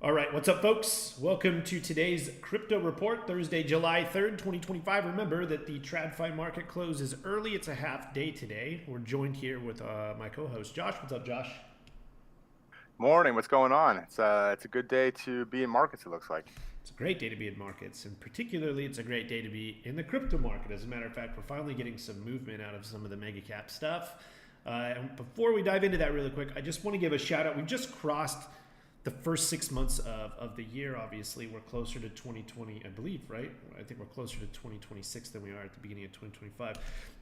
All right, what's up, folks? Welcome to today's crypto report, Thursday, July 3rd, 2025. Remember that the TradFi market closes early. It's a half day today. We're joined here with my co host, Josh. What's up, Josh? Morning, what's going on? It's a good day to be in markets, it looks like. It's a great day to be in markets, and particularly, it's a great day to be in the crypto market. As a matter of fact, we're finally getting some movement out of some of the mega cap stuff. And before we dive into that really quick, I just want to give a shout out. We've just crossed the first 6 months of the year. Obviously, we're closer to 2020, I believe, right? I think we're closer to 2026 than we are at the beginning of 2025.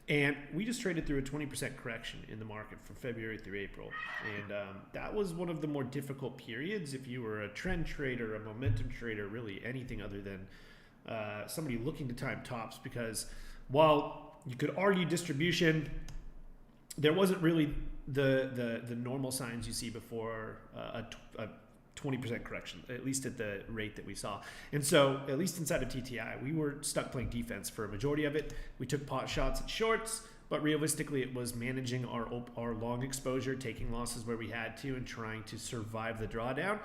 And we just traded through a 20% correction in the market from February through April. And that was one of the more difficult periods if you were a trend trader, a momentum trader, really anything other than somebody looking to time tops. Because while you could argue distribution, there wasn't really the normal signs you see before a 20% correction, at least at the rate that we saw. And so, at least inside of TTI, we were stuck playing defense for a majority of it. We took pot shots at shorts, but realistically, it was managing our long exposure, taking losses where we had to, and trying to survive the drawdown.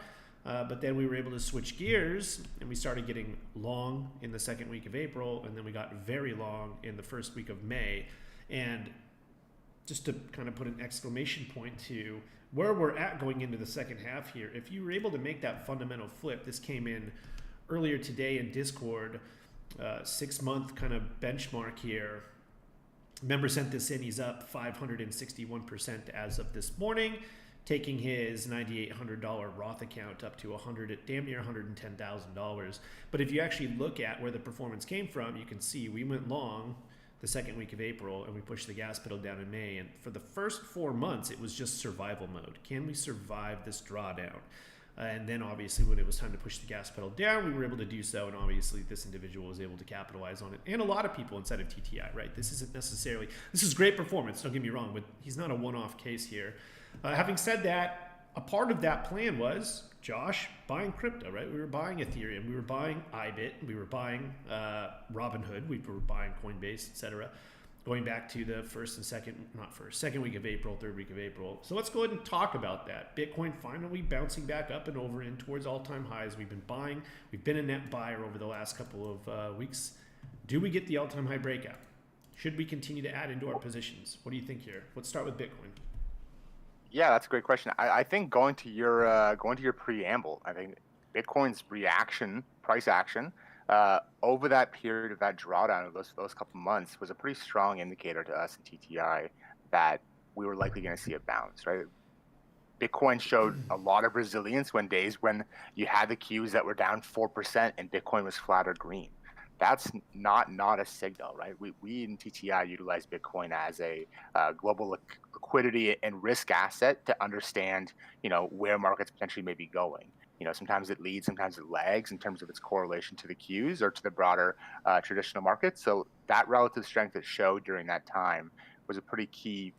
But then we were able to switch gears and we started getting long in the second week of April, and then we got very long in the first week of May. And just to kind of put an exclamation point to where we're at going into the second half here, if you were able to make that fundamental flip, this came in earlier today in Discord, 6 month kind of benchmark here. Member sent this in. He's up 561% as of this morning, taking his $9,800 Roth account up to 100, damn near $110,000. But if you actually look at where the performance came from, you can see we went long the second week of April and we pushed the gas pedal down in May. And for the first 4 months, it was just survival mode. Can we survive this drawdown? And then obviously when it was time to push the gas pedal down, we were able to do so. And obviously this individual was able to capitalize on it. And a lot of people inside of TTI, right? This is great performance. Don't get me wrong, but he's not a one-off case here. Having said that, a part of that plan was, Josh, buying crypto, right? We were buying Ethereum, we were buying IBIT, we were buying Robinhood, we were buying Coinbase, etc. Going back to the second week of April, third week of April. So let's go ahead and talk about that. Bitcoin finally bouncing back up and over in towards all-time highs. We've been buying. We've been a net buyer over the last couple of weeks. Do we get the all-time high breakout? Should we continue to add into our positions? What do you think here? Let's start with Bitcoin. Yeah, that's a great question. I think going to your preamble, I think Bitcoin's reaction, price action, over that period of that drawdown of those couple months was a pretty strong indicator to us in TTI that we were likely going to see a bounce, right? Bitcoin showed a lot of resilience when days when you had the Qs that were down 4% and Bitcoin was flat or green. That's not a signal, right? We in TTI utilize Bitcoin as a global liquidity and risk asset to understand, where markets potentially may be going. Sometimes it leads, sometimes it lags in terms of its correlation to the Qs or to the broader traditional market. So that relative strength it showed during that time was a pretty key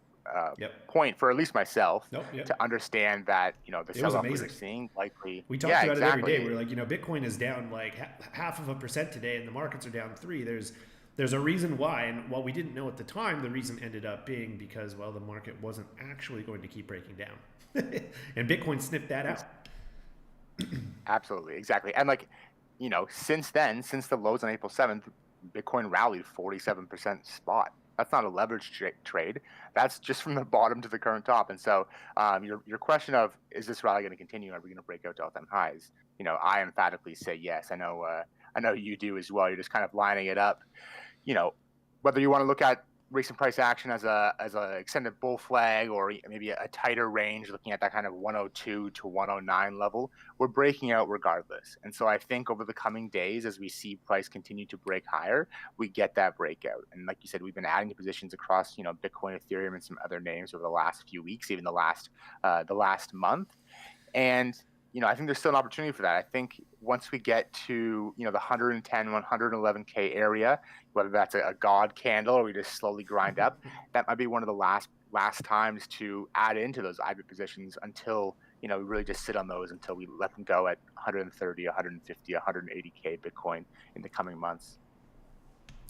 Yep. point for at least myself Nope. Yep. to understand that the It was sell-off we were amazing. seeing likely. We talked Yeah, about it every day. exactly. We're like, Bitcoin is down like half of a percent today, and the markets are down 3. There's a reason why, and while we didn't know at the time, the reason ended up being because the market wasn't actually going to keep breaking down, and Bitcoin sniffed that out. Absolutely, exactly. And since then, since the lows on April 7th, Bitcoin rallied 47% spot. That's not a leverage trade. That's just from the bottom to the current top. And so, your question of is this rally going to continue? Are we going to break out to all-time highs? I emphatically say yes. I know you do as well. You're just kind of lining it up. You know, Whether you want to look at recent price action as a extended bull flag or maybe a tighter range, looking at that kind of 102 to 109 level, we're breaking out regardless. And so I think over the coming days, as we see price continue to break higher, we get that breakout. And like you said, we've been adding to positions across Bitcoin, Ethereum, and some other names over the last few weeks, even the last month. And I think there's still an opportunity for that. I think once we get to the 110, 111K area, whether that's a god candle or we just slowly grind up, that might be one of the last times to add into those IBIT positions until we really just sit on those until we let them go at 130, 150, 180K Bitcoin in the coming months.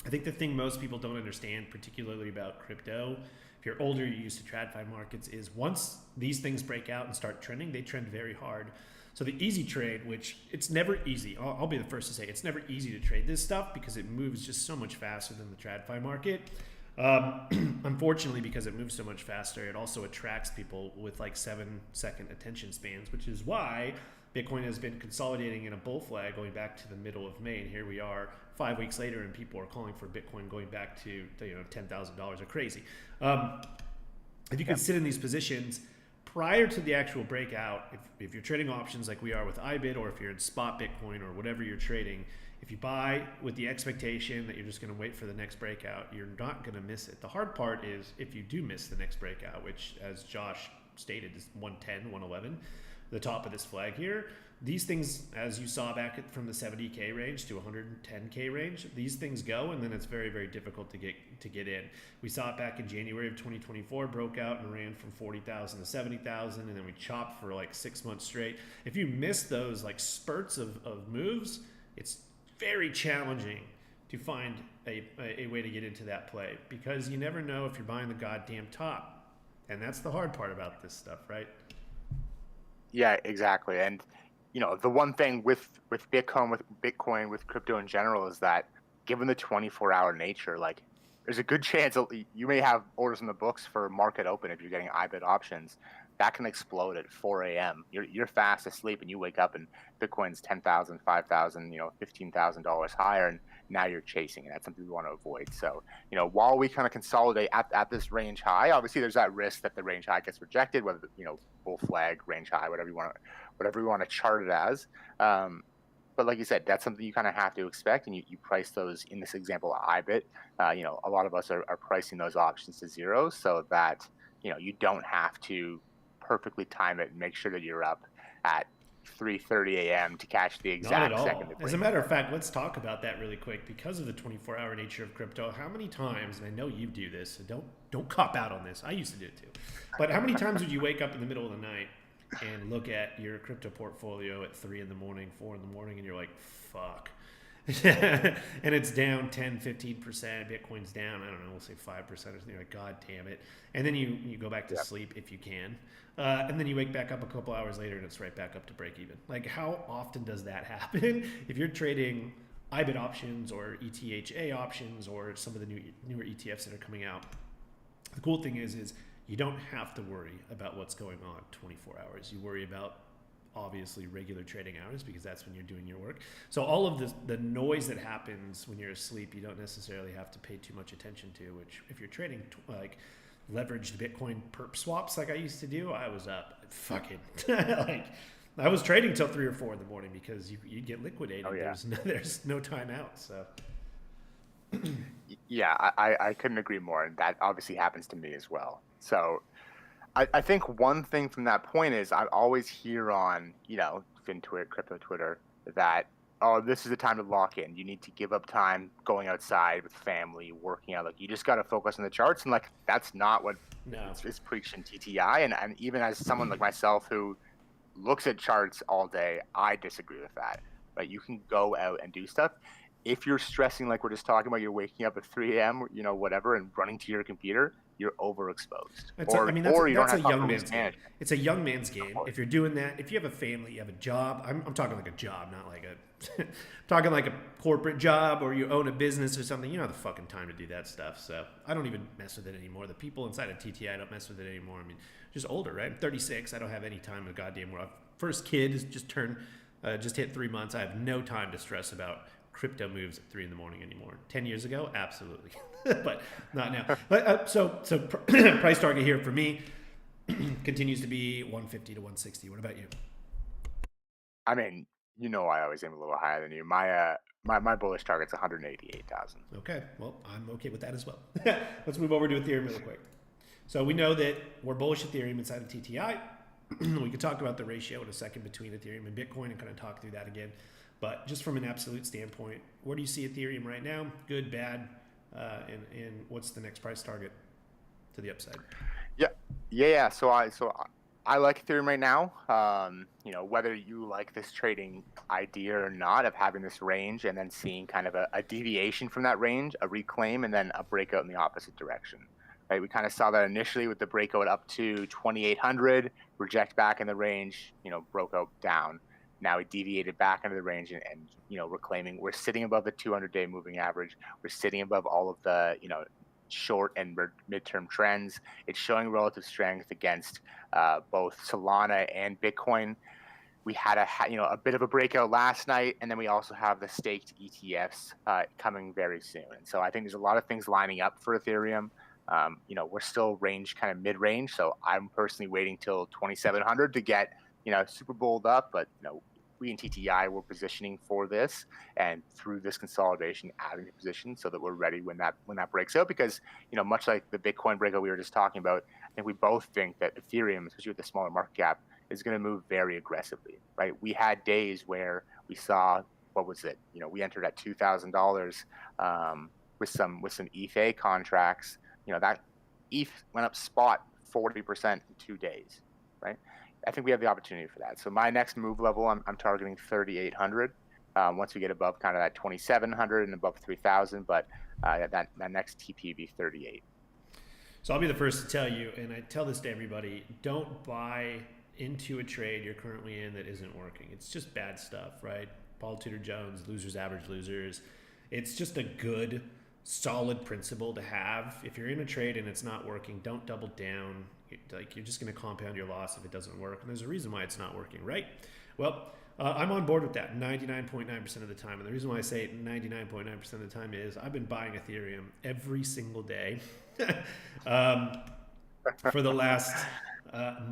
I think the thing most people don't understand, particularly about crypto, if you're older, you're used to TradFi markets, is once these things break out and start trending, they trend very hard. So the easy trade, which it's never easy. I'll be the first to say it's never easy to trade this stuff because it moves just so much faster than the TradFi market. Unfortunately, because it moves so much faster, it also attracts people with like 7-second attention spans, which is why Bitcoin has been consolidating in a bull flag going back to the middle of May. And here we are 5 weeks later, and people are calling for Bitcoin going back to $10,000 are crazy. If you can sit in these positions prior to the actual breakout, if you're trading options like we are with IBIT, or if you're in spot Bitcoin or whatever you're trading, if you buy with the expectation that you're just going to wait for the next breakout, you're not going to miss it. The hard part is if you do miss the next breakout, which as Josh stated is 110, 111, the top of this flag here. These things, as you saw back from the 70K range to 110K range, these things go, and then it's very, very difficult to get in. We saw it back in January of 2024, broke out and ran from 40,000 to 70,000, and then we chopped for like 6 months straight. If you miss those like spurts of moves, it's very challenging to find a way to get into that play, because you never know if you're buying the goddamn top. And that's the hard part about this stuff, right? Yeah, exactly. And the one thing with Bitcoin, with crypto in general, is that given the 24-hour nature, like there's a good chance you may have orders in the books for market open if you're getting IBIT options. That can explode at 4 a.m. You're fast asleep and you wake up and Bitcoin's $10,000, $5,000, $15,000 higher, and now you're chasing it. That's something we want to avoid. So, while we kind of consolidate at this range high, obviously there's that risk that the range high gets rejected, whether bull flag, range high, whatever you want to chart it as. But like you said, that's something you kind of have to expect, and you price those in this example IBIT. A lot of us are pricing those options to zero so that you don't have to perfectly time it and make sure that you're up at 3:30 a.m. to catch the exact second. As a matter of fact, let's talk about that really quick. Because of the 24-hour nature of crypto, how many times, and I know you do this, so don't cop out on this. I used to do it too. But how many times would you wake up in the middle of the night and look at your crypto portfolio at 3 in the morning, 4 in the morning, and you're like, fuck. And it's down 10, 15%. Bitcoin's down, I don't know, we'll say 5% or something. You're like, God damn it. And then you go back to sleep if you can. And then you wake back up a couple hours later and it's right back up to break even. Like, how often does that happen? If you're trading IBIT options or ETHA options or some of the newer ETFs that are coming out, the cool thing is you don't have to worry about what's going on 24 hours. You worry about obviously regular trading hours because that's when you're doing your work. So all of the noise that happens when you're asleep, you don't necessarily have to pay too much attention to, which if you're trading like leveraged Bitcoin perp swaps like I used to do, I was up fucking like I was trading till 3 or 4 in the morning because you'd get liquidated. Oh, yeah. There's no time out. So yeah, I couldn't agree more. And that obviously happens to me as well. So I think one thing from that point is I always hear on, FinTwit, crypto Twitter, that, oh, this is the time to lock in. You need to give up time going outside with family, working out. Like, you just got to focus on the charts. And like, that's not what is preached in TTI. And even as someone like myself who looks at charts all day, I disagree with that. But you can go out and do stuff. If you're stressing, like we're just talking about, you're waking up at 3 a.m., whatever, and running to your computer, you're overexposed. That's a young man's game. It's a young man's game. If you're doing that, if you have a family, you have a job. I'm talking like a job, not like I'm talking like a corporate job, or you own a business or something. You don't have the fucking time to do that stuff. So I don't even mess with it anymore. The people inside of TTI don't mess with it anymore. I mean, just older, right? I'm 36. I don't have any time in the goddamn world. First kid has just hit 3 months. I have no time to stress about crypto moves at 3 in the morning anymore. 10 years ago, absolutely. But not now. But so price target here for me continues to be 150 to 160. What about you? I mean, I always aim a little higher than you. My bullish target's 188,000. Okay, well, I'm okay with that as well. Let's move over to Ethereum really quick. So we know that we're bullish Ethereum inside of TTI. We could talk about the ratio in a second between Ethereum and Bitcoin and kind of talk through that again. But just from an absolute standpoint, where do you see Ethereum right now? Good, bad, and what's the next price target to the upside? Yeah. So I like Ethereum right now. Whether you like this trading idea or not of having this range and then seeing kind of a deviation from that range, a reclaim, and then a breakout in the opposite direction. right? We kind of saw that initially with the breakout up to 2,800, reject back in the range, broke out down. Now we deviated back into the range and we're sitting above the 200-day moving average. We're sitting above all of the, short and midterm trends. It's showing relative strength against both Solana and Bitcoin. We had a bit of a breakout last night, and then we also have the staked ETFs coming very soon. And so I think there's a lot of things lining up for Ethereum. We're still kind of mid-range, so I'm personally waiting till 2,700 to get super bold up. But we in TTI were positioning for this, and through this consolidation, adding the position so that we're ready when that breaks out. Because much like the Bitcoin breakout we were just talking about, I think we both think that Ethereum, especially with the smaller market cap, is going to move very aggressively, right? We had days where we saw, what was it? We entered at $2,000 with some ETH contracts. That ETH went up spot 40% in 2 days, right? I think we have the opportunity for that. So my next move level, I'm targeting 3,800. Once we get above kind of that 2,700 and above 3,000, but that next TP would be 38. So I'll be the first to tell you, and I tell this to everybody: don't buy into a trade you're currently in that isn't working. It's just bad stuff, right? Paul Tudor Jones, losers average losers. It's just a good, solid principle to have. If you're in a trade and it's not working, don't double down. You're just going to compound your loss if it doesn't work. And there's a reason why it's not working, right? Well, I'm on board with that 99.9% of the time. And the reason why I say 99.9% of the time is I've been buying Ethereum every single day for the last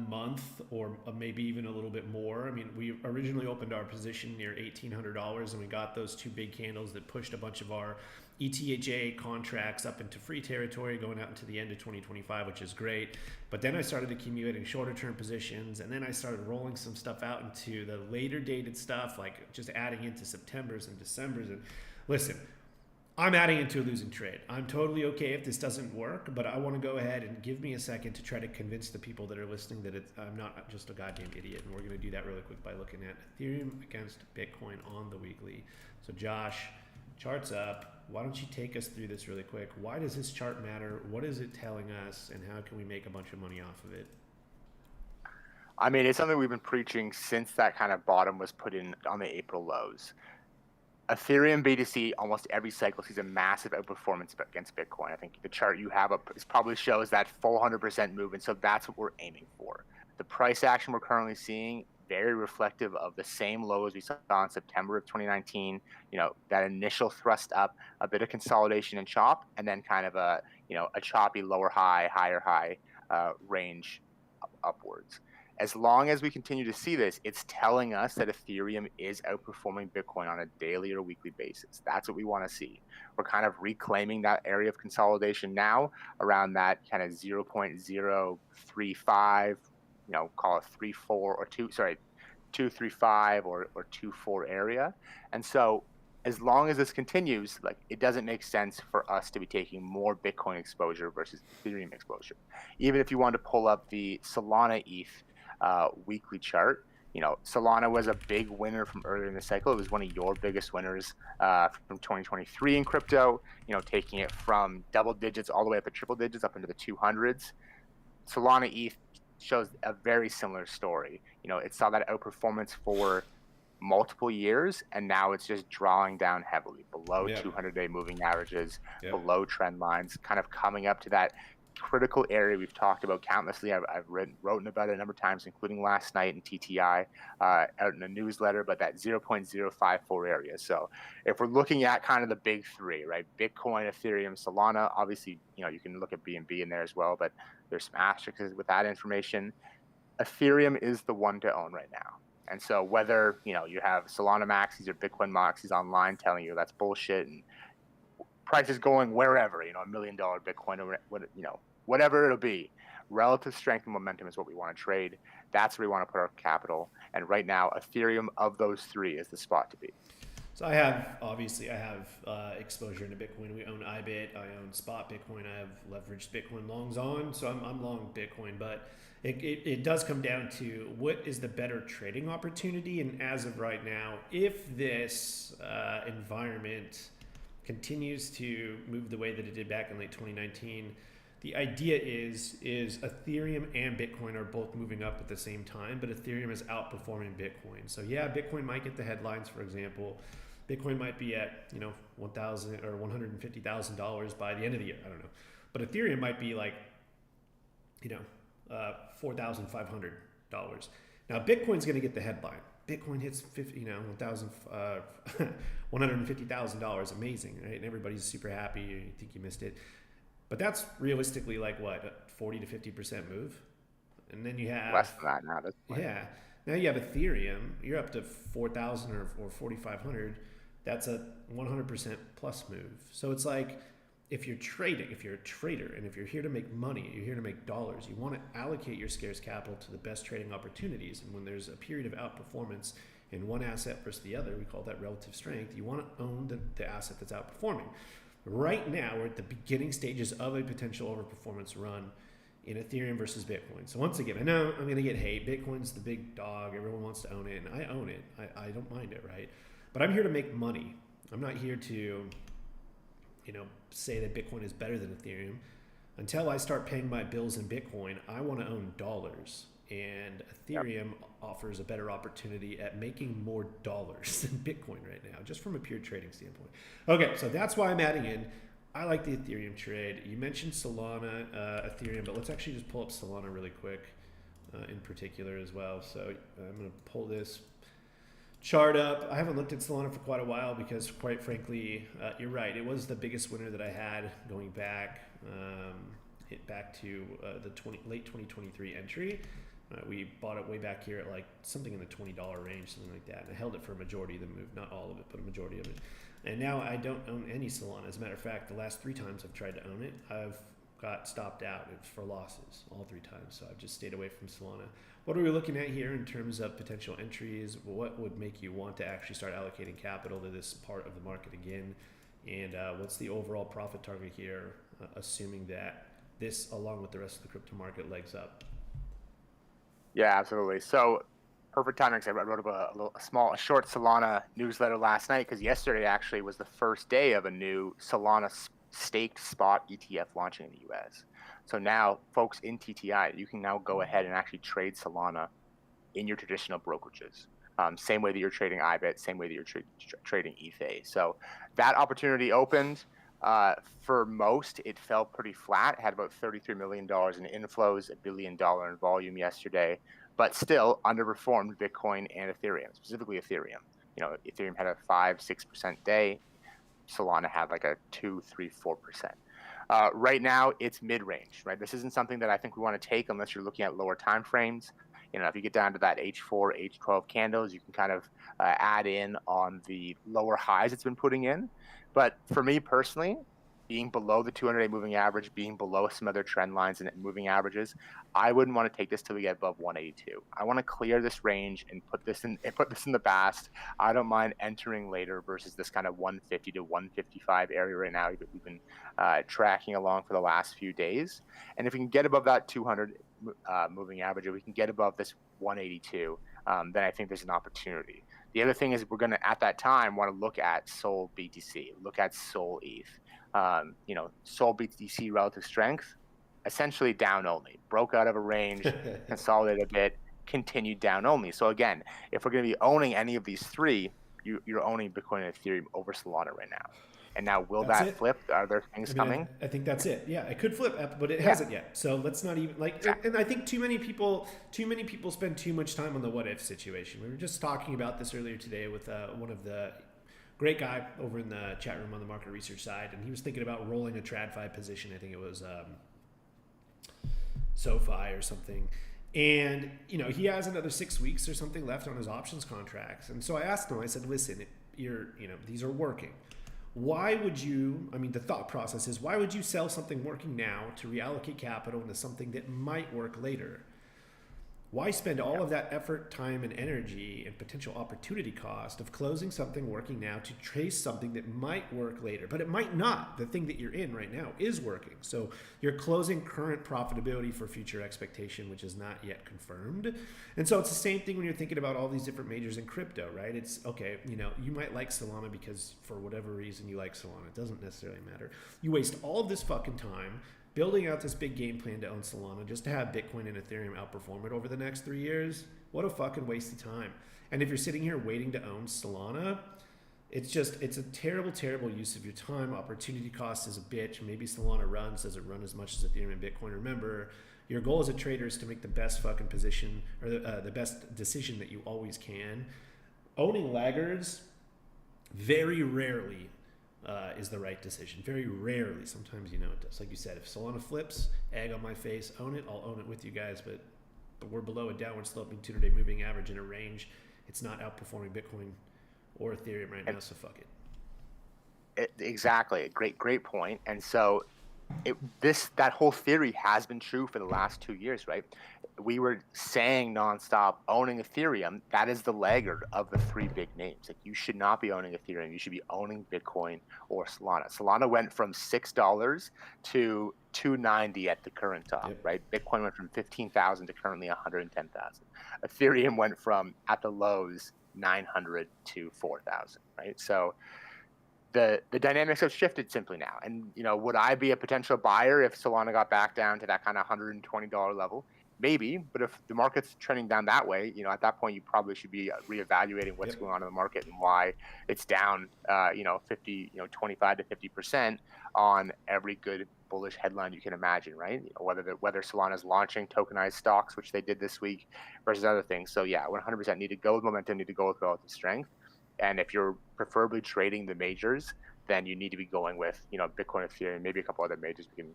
month, or maybe even a little bit more. I mean, we originally opened our position near $1,800, and we got those two big candles that pushed a bunch of our ETHA contracts up into free territory going out into the end of 2025, which is great. But then I started accumulating shorter term positions, and then I started rolling some stuff out into the later dated stuff, like just adding into September's and December's. And listen, I'm adding into a losing trade. I'm totally okay if this doesn't work, but I want to go ahead and give me a second to try to convince the people that are listening that I'm not just a goddamn idiot. And we're going to do that really quick by looking at Ethereum against Bitcoin on the weekly. So Josh, chart's up. Why don't you take us through this really quick? Why does this chart matter? What is it telling us? And how can we make a bunch of money off of it? I mean, it's something we've been preaching since that kind of bottom was put in on the April lows. Ethereum BTC, almost every cycle sees a massive outperformance against Bitcoin. I think the chart you have up probably shows that 400% move, and so that's what we're aiming for. The price action we're currently seeing, very reflective of the same lows we saw in September of 2019. That initial thrust up, a bit of consolidation and chop, and then kind of a choppy lower high, higher high range upwards. As long as we continue to see this, it's telling us that Ethereum is outperforming Bitcoin on a daily or weekly basis. That's what we want to see. We're kind of reclaiming that area of consolidation now around that kind of 0.035, call it 235 or 24 area. And so as long as this continues, it doesn't make sense for us to be taking more Bitcoin exposure versus Ethereum exposure. Even if you want to pull up the Solana ETH weekly chart, Solana was a big winner from earlier in the cycle. It was one of your biggest winners from 2023 in crypto, taking it from double digits all the way up to triple digits up into the 200s. Solana ETH shows a very similar story. It saw that outperformance for multiple years, and now it's just drawing down heavily below 200-day moving averages, below trend lines, kind of coming up to that critical area we've talked about countlessly. I've written about it a number of times, including last night in TTI, out in a newsletter, but that 0.054 area. So if we're looking at kind of the big three, right? Bitcoin, Ethereum, Solana, obviously, you can look at BNB in there as well, but there's some asterisks with that information. Ethereum is the one to own right now. And so whether, you have Solana maxis or Bitcoin maxis online telling you that's bullshit and price is going wherever, $1 million Bitcoin or whatever it'll be, relative strength and momentum is what we want to trade. That's where we want to put our capital. And right now, Ethereum of those three is the spot to be. So I have exposure into Bitcoin. We own IBIT, I own spot Bitcoin, I have leveraged Bitcoin longs on, so I'm long Bitcoin, but it does come down to what is the better trading opportunity. And as of right now, if this environment continues to move the way that it did back in late 2019, the idea is Ethereum and Bitcoin are both moving up at the same time, but Ethereum is outperforming Bitcoin. So yeah, Bitcoin might get the headlines, for example. Bitcoin might be at, $1,000 or $150,000 by the end of the year. I don't know. But Ethereum might be like, $4,500. Now Bitcoin's going to get the headline. Bitcoin hits $150,000. Amazing, right? And everybody's super happy. You think you missed it. But that's realistically like what, a 40 to 50% move? And then you have less than that now. Yeah. Now you have Ethereum. You're up to 4,000 or 4,500. That's a 100% plus move. So it's like, if you're trading, if you're a trader, and if you're here to make money, you're here to make dollars, you want to allocate your scarce capital to the best trading opportunities. And when there's a period of outperformance in one asset versus the other, we call that relative strength, you want to own the asset that's outperforming. Right now, we're at the beginning stages of a potential overperformance run in Ethereum versus Bitcoin. So once again, I know I'm going to get hate. Bitcoin's the big dog. Everyone wants to own it, and I own it. I don't mind it, right? But I'm here to make money. I'm not here to, say that Bitcoin is better than Ethereum. Until I start paying my bills in Bitcoin, I want to own dollars. And Ethereum offers a better opportunity at making more dollars than Bitcoin right now, just from a pure trading standpoint. Okay, so that's why I'm adding in. I like the Ethereum trade. You mentioned Solana, Ethereum, but let's actually just pull up Solana really quick in particular as well. So I'm going to pull this chart up. I haven't looked at Solana for quite a while because, quite frankly, you're right. It was the biggest winner that I had going back, to the late 2023 entry. We bought it way back here at like something in the $20 range, something like that. And I held it for a majority of the move, not all of it, but a majority of it. And now I don't own any Solana. As a matter of fact, the last 3 times I've tried to own it, I've got stopped out. It was for losses all 3 times. So I've just stayed away from Solana. What are we looking at here in terms of potential entries? What would make you want to actually start allocating capital to this part of the market again? And what's the overall profit target here, assuming that this, along with the rest of the crypto market, legs up? Yeah, absolutely. So perfect timing. I wrote up a short Solana newsletter last night because yesterday actually was the first day of a new Solana staked spot ETF launching in the US. So now, folks in TTI, you can now go ahead and actually trade Solana in your traditional brokerages. Same way that you're trading IBIT, same way that you're trading ETH. So that opportunity opened. For most, it fell pretty flat. It had about $33 million in inflows, $1 billion in volume yesterday, but still underperformed Bitcoin and Ethereum, specifically Ethereum. Ethereum had a 5-6% day. Solana had like a 2-4%. Right now, it's mid-range, right? This isn't something that I think we want to take unless you're looking at lower time frames. If you get down to that H4, H12 candles, you can kind of add in on the lower highs it's been putting in. But for me personally, being below the 200-day moving average, being below some other trend lines and moving averages, I wouldn't want to take this till we get above 182. I want to clear this range and put this in the past. I don't mind entering later versus this kind of 150 to 155 area right now that we've been tracking along for the last few days. And if we can get above that 200 moving average, if we can get above this 182, then I think there's an opportunity. The other thing is we're going to, at that time, want to look at Sol BTC, look at Sol ETH. Sol BTC relative strength, essentially down only, broke out of a range, consolidated a bit, continued down only. So again, if we're going to be owning any of these 3, you're owning Bitcoin and Ethereum over Solana right now. And now, will that flip? Are there things coming? I think that's it. Yeah, it could flip, but it hasn't yet. So let's not even And I think too many people spend too much time on the what if situation. We were just talking about this earlier today with one of the great guy over in the chat room on the market research side, and he was thinking about rolling a TradFi position. I think it was SoFi or something. And, he has another 6 weeks or something left on his options contracts. And so I asked him, I said, listen, these are working. Why would you, the thought process is, why would you sell something working now to reallocate capital into something that might work later? Why spend all of that effort, time, and energy and potential opportunity cost of closing something working now to trace something that might work later? But it might not. The thing that you're in right now is working. So you're closing current profitability for future expectation, which is not yet confirmed. And so it's the same thing when you're thinking about all these different majors in crypto, right? It's, okay, you might like Solana because for whatever reason you like Solana. It doesn't necessarily matter. You waste all of this fucking time building out this big game plan to own Solana just to have Bitcoin and Ethereum outperform it over the next 3 years, what a fucking waste of time. And if you're sitting here waiting to own Solana, it's a terrible, terrible use of your time. Opportunity cost is a bitch. Maybe Solana runs, doesn't run as much as Ethereum and Bitcoin. Remember, your goal as a trader is to make the best fucking position, or the best decision that you always can. Owning laggards very rarely is the right decision. Very rarely. Sometimes it does. Like you said, if Solana flips, egg on my face, own it. I'll own it with you guys, but we're below a downward sloping 200-day moving average in a range. It's not outperforming Bitcoin or Ethereum right now, so fuck it. Exactly. Great point. And so that whole theory has been true for the last 2 years, right? We were saying nonstop, owning Ethereum, that is the laggard of the three big names. Like, you should not be owning Ethereum. You should be owning Bitcoin or Solana. Solana went from $6 to $290 at the current top, right? Bitcoin went from 15,000 to currently 110,000. Ethereum went from, at the lows, 900 to 4,000, right? So the dynamics have shifted simply now. And, would I be a potential buyer if Solana got back down to that kind of $120 level? Maybe, but if the market's trending down that way, at that point you probably should be reevaluating what's going on in the market and why it's down, 25 to 50% on every good bullish headline you can imagine, right? Whether Solana's launching tokenized stocks, which they did this week, versus other things. So yeah, 100% need to go with momentum, need to go with relative strength. And if you're preferably trading the majors, then you need to be going with, Bitcoin, Ethereum, maybe a couple other majors, we can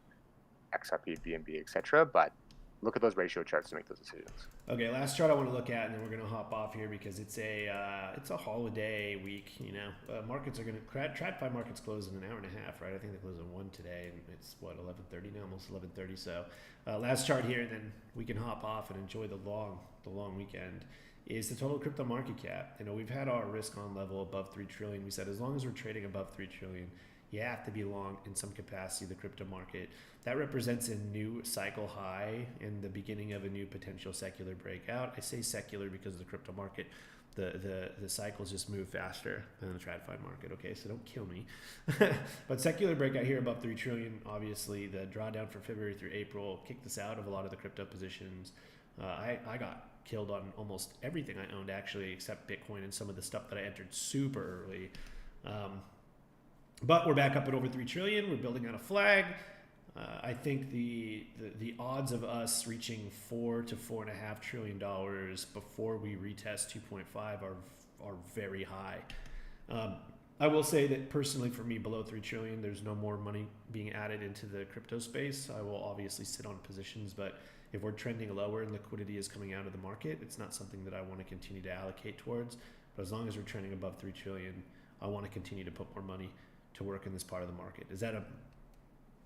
XRP, BNB, etc. But look at those ratio charts to make those decisions. Okay, last chart I want to look at, and then we're going to hop off here because it's a holiday week. Markets are going to TradFi markets close in an hour and a half, right? I think they close at 1 today, and it's 11:30 now, almost 11:30. So last chart here, and then we can hop off and enjoy the long weekend. Is the total crypto market cap. We've had our risk on level above 3 trillion. We said as long as we're trading above 3 trillion, you have to be long in some capacity the crypto market. That represents a new cycle high and the beginning of a new potential secular breakout. I say secular because the crypto market, the cycles just move faster than the TradFi market. Okay, so don't kill me. But secular breakout here above 3 trillion. Obviously, the drawdown from February through April kicked us out of a lot of the crypto positions. I got killed on almost everything I owned, actually, except Bitcoin and some of the stuff that I entered super early. But we're back up at over 3 trillion. We're building out a flag. I think the odds of us reaching $4 to $4.5 trillion before we retest 2.5 are very high. I will say that personally, for me, below 3 trillion, there's no more money being added into the crypto space. I will obviously sit on positions, but if we're trending lower and liquidity is coming out of the market, it's not something that I want to continue to allocate towards. But as long as we're trending above 3 trillion, I want to continue to put more money to work in this part of the market. Is that a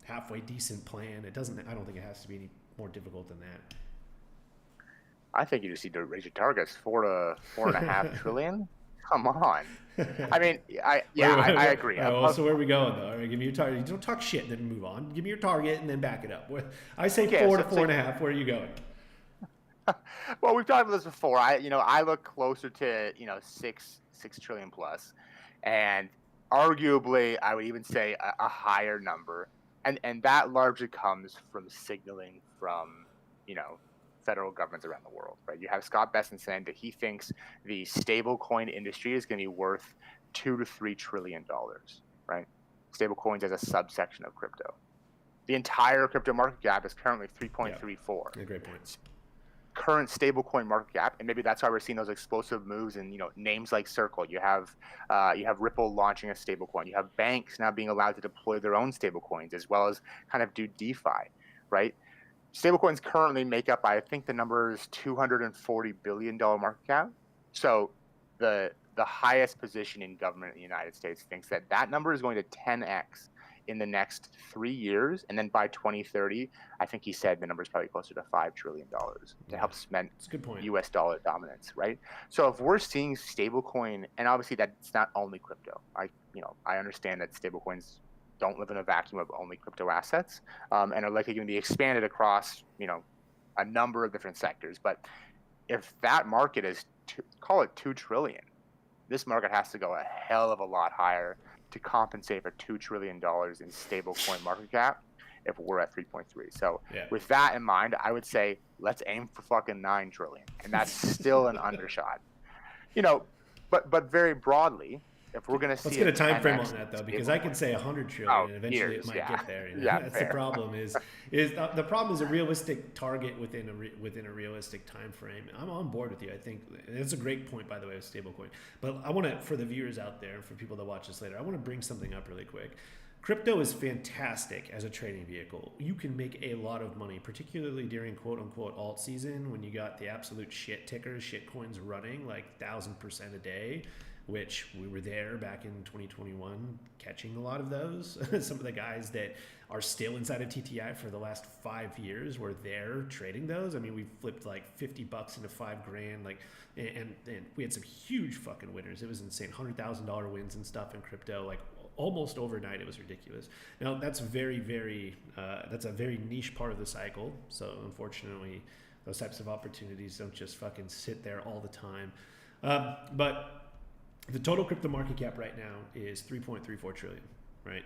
halfway decent plan? I don't think it has to be any more difficult than that. I think you just need to raise your targets 4 to 4.5 trillion. Come on. I mean, I agree. Right, so where are we going though? All right, give me your target. You don't talk shit and then move on. Give me your target and then back it up. I say 4 to 4.5. Where are you going? Well, we've talked about this before. I look closer to 6 trillion plus, and arguably I would even say a higher number, and that largely comes from signaling from federal governments around the world, right? You have Scott Bessent saying that he thinks the stable coin industry is going to be worth $2 to $3 trillion, right? Stable coins as a subsection of crypto. The entire crypto market cap is currently 3.34. Yeah, great points. Current stablecoin market cap, and maybe that's why we're seeing those explosive moves in names like Circle. You have Ripple launching a stablecoin. You have banks now being allowed to deploy their own stablecoins as well as kind of do DeFi, right? Stablecoins currently make up, I think the number is $240 billion market cap. So the highest position in government in the United States thinks that number is going to 10x in the next 3 years, and then by 2030, I think he said the number is probably closer to $5 trillion to help cement U.S. dollar dominance, right? So if we're seeing stablecoin, and obviously that's not only crypto. I understand that stablecoins don't live in a vacuum of only crypto assets, and are likely going to be expanded across a number of different sectors. But if that market is call it 2 trillion, this market has to go a hell of a lot higher to compensate for $2 trillion in stablecoin market cap. if we're at 3.3. So Yeah. with that in mind, I would say let's aim for fucking 9 trillion, and that's still an undershot. But very broadly, if we're going to see let's get a time frame 10x on that though, because I could say 100 trillion Oh, and eventually years, it might yeah. get there. Yeah, That's fair. the problem. Is the problem is a realistic target within a realistic time frame. I'm on board with you. I think it's a great point, by the way, with stablecoin. But I want to, for the viewers out there, for people that watch this later, I want to bring something up really quick. Crypto is fantastic as a trading vehicle. You can make a lot of money, particularly during quote unquote alt season when you got the absolute shit tickers, shit coins running like 1,000% a day, which we were there back in 2021 catching a lot of those. Some of the guys that are still inside of TTI for the last 5 years were there trading those. I mean, we flipped like $50 into $5,000, like, and we had some huge fucking winners. It was insane, $100,000 wins and stuff in crypto, like almost overnight. It was ridiculous. Now that's that's a very niche part of the cycle. So unfortunately, those types of opportunities don't just fucking sit there all the time. But the total crypto market cap right now is 3.34 trillion, right?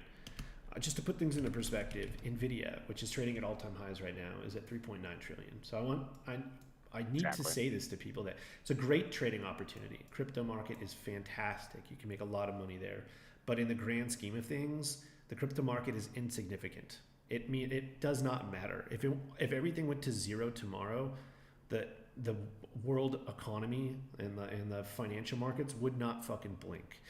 Just to put things into perspective, Nvidia, which is trading at all-time highs right now, is at 3.9 trillion. So I need to say this to people that it's a great trading opportunity. Crypto market is fantastic. You can make a lot of money there. But in the grand scheme of things, the crypto market is insignificant. It does not matter. If everything went to zero tomorrow, the world economy and the financial markets would not fucking blink.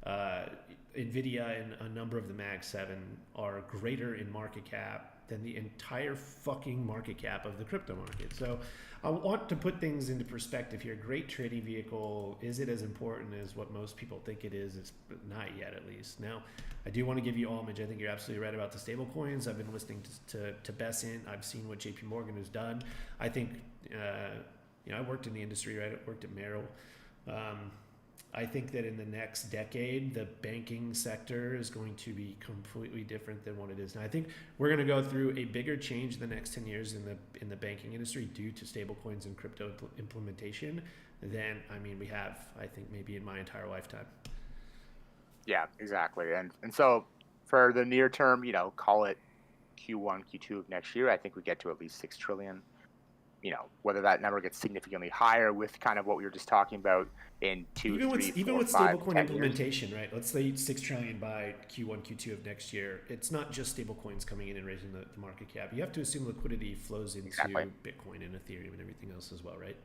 Nvidia and a number of the Mag 7 are greater in market cap than the entire fucking market cap of the crypto market. So I want to put things into perspective here. Great trading vehicle. Is it as important as what most people think it is? It's not yet, at least. Now, I do want to give you homage. I think you're absolutely right about the stable coins. I've been listening to Besant. I've seen what JP Morgan has done. I think, I worked in the industry, right? I worked at Merrill. I think that in the next decade, the banking sector is going to be completely different than what it is now. I think we're going to go through a bigger change in the next 10 years in the banking industry due to stablecoins and crypto implementation than, we have, I think, maybe in my entire lifetime. Yeah, exactly. And so for the near term, call it Q1, Q2 of next year, I think we get to at least 6 trillion. Whether that number gets significantly higher with kind of what we were just talking about in even with stablecoin implementation, right? Let's say 6 trillion by Q1, Q2 of next year. It's not just stablecoins coming in and raising the market cap. You have to assume liquidity flows into Bitcoin and Ethereum and everything else as well, right?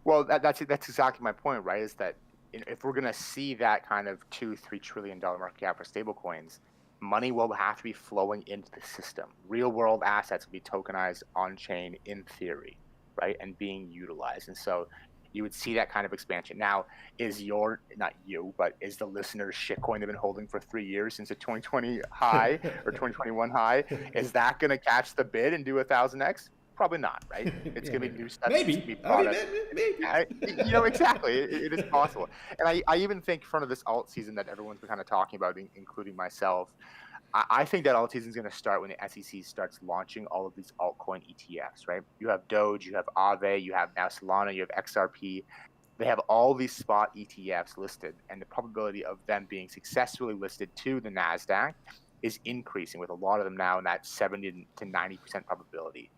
Well, that's exactly my point, right? Is that if we're going to see that kind of $2-3 trillion market cap for stablecoins, money will have to be flowing into the system. Real world assets will be tokenized on chain in theory, right? And being utilized. And so you would see that kind of expansion. Now, is the listener's shitcoin they've been holding for 3 years since the 2020 high or 2021 high, is that going to catch the bid and do 1,000x? Probably not, right? It's going to be new stuff. Maybe. Exactly. It is possible. And I even think in front of this alt season that everyone's been kind of talking about, including myself, I think that alt season is going to start when the SEC starts launching all of these altcoin ETFs, right? You have Doge, you have Aave, you have now Solana, you have XRP. They have all these spot ETFs listed, and the probability of them being successfully listed to the NASDAQ is increasing, with a lot of them now in that 70 to 90% probability.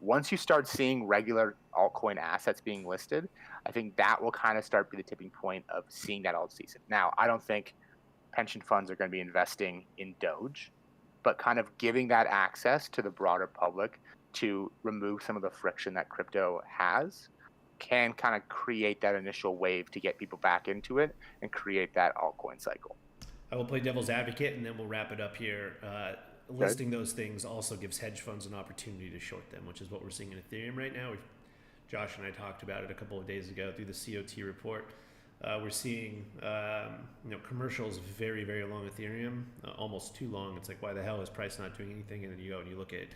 Once you start seeing regular altcoin assets being listed, I think that will kind of start be the tipping point of seeing that alt season. Now, I don't think pension funds are going to be investing in Doge, but kind of giving that access to the broader public to remove some of the friction that crypto has can kind of create that initial wave to get people back into it and create that altcoin cycle. I will play devil's advocate, and then we'll wrap it up here. Listing those things also gives hedge funds an opportunity to short them, which is what we're seeing in Ethereum right now. Josh and I talked about it a couple of days ago through the COT report. We're seeing commercials very, very long Ethereum, almost too long. It's like, why the hell is price not doing anything? And then you go and you look at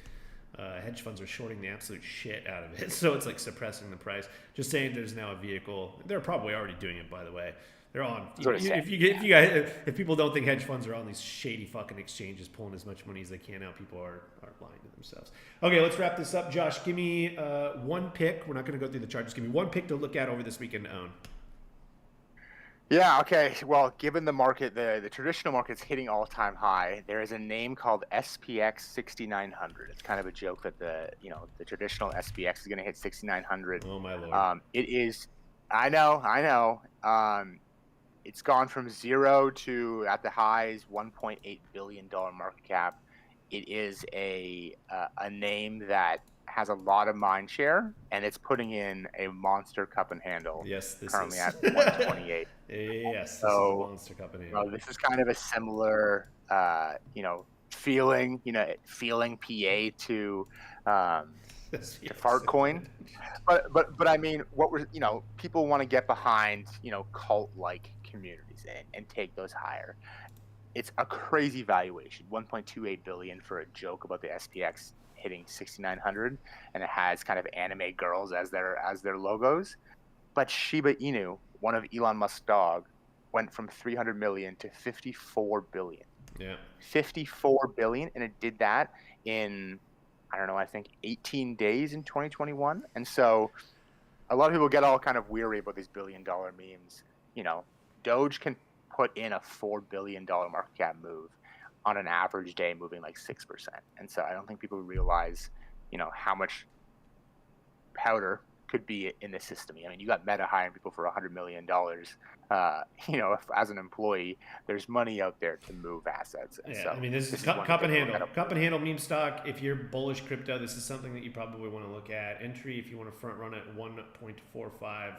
hedge funds are shorting the absolute shit out of it. So it's like suppressing the price. Just saying there's now a vehicle. They're probably already doing it, by the way. They're on. If people don't think hedge funds are on these shady fucking exchanges pulling as much money as they can out, people are lying to themselves. Okay, let's wrap this up. Josh, give me one pick. We're not going to go through the chart. Just give me one pick to look at over this weekend to own. Yeah, okay. Well, given the market, the traditional market's hitting all-time high, there is a name called SPX 6900. It's kind of a joke that the traditional SPX is going to hit 6900. Oh my lord. It is, I know. It's gone from zero to at the highs $1.8 billion market cap. It is a name that has a lot of mind share, and it's putting in a monster cup and handle. Yes, this Currently is. at 128. Yes, this is a So, monster cup and handle. this is kind of a similar, feeling PA to Fartcoin. But I mean, what we're, people want to get behind, cult-like communities and take those higher. It's a crazy valuation, 1.28 billion for a joke about the SPX hitting 6,900, and it has kind of anime girls as their logos. But Shiba Inu, one of Elon Musk's dog, went from 300 million to 54 billion. Yeah. 54 billion, and it did that in, I don't know, I think 18 days in 2021. And so a lot of people get all kind of weary about these billion-dollar memes. Doge can put in a $4 billion market cap move on an average day, moving like 6%. And so I don't think people realize, how much powder could be in the system. I mean, you got Meta hiring people for $100 million. As an employee, there's money out there to move assets. And Yeah, so I mean, this is cup and handle. Cup and handle meme stock. If you're bullish crypto, this is something that you probably want to look at. Entry if you want to front run at 1.45.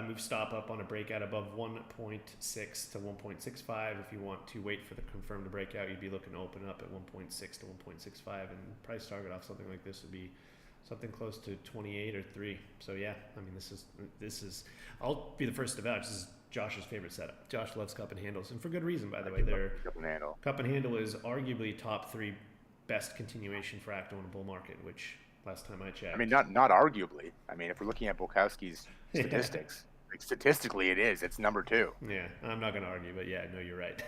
Move stop up on a breakout above 1.6 to 1.65. If you want to wait for the confirmed breakout, you'd be looking to open up at 1.6 to 1.65, and price target off something like this would be something close to 28 or 3. So yeah, I mean, this is. I'll be the first to vouch. This is Josh's favorite setup. Josh loves cup and handles, and for good reason, by the way. Their cup and handle is arguably top 3 best continuation for Acto in a bull market, which last time I checked. I mean, not arguably. I mean, if we're looking at Bukowski's statistics, like statistically, it is. It's number 2. Yeah, I'm not going to argue, but yeah, no, you're right.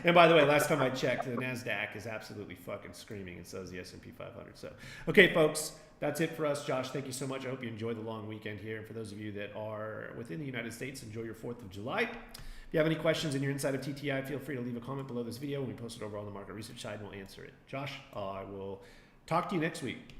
And by the way, last time I checked, the NASDAQ is absolutely fucking screaming, and so is the S&P 500. So, okay, folks, that's it for us. Josh, thank you so much. I hope you enjoy the long weekend here. And for those of you that are within the United States, enjoy your 4th of July. If you have any questions and you're inside of TTI, feel free to leave a comment below this video, and we post it over on the market research side, and we'll answer it. Josh, I will talk to you next week.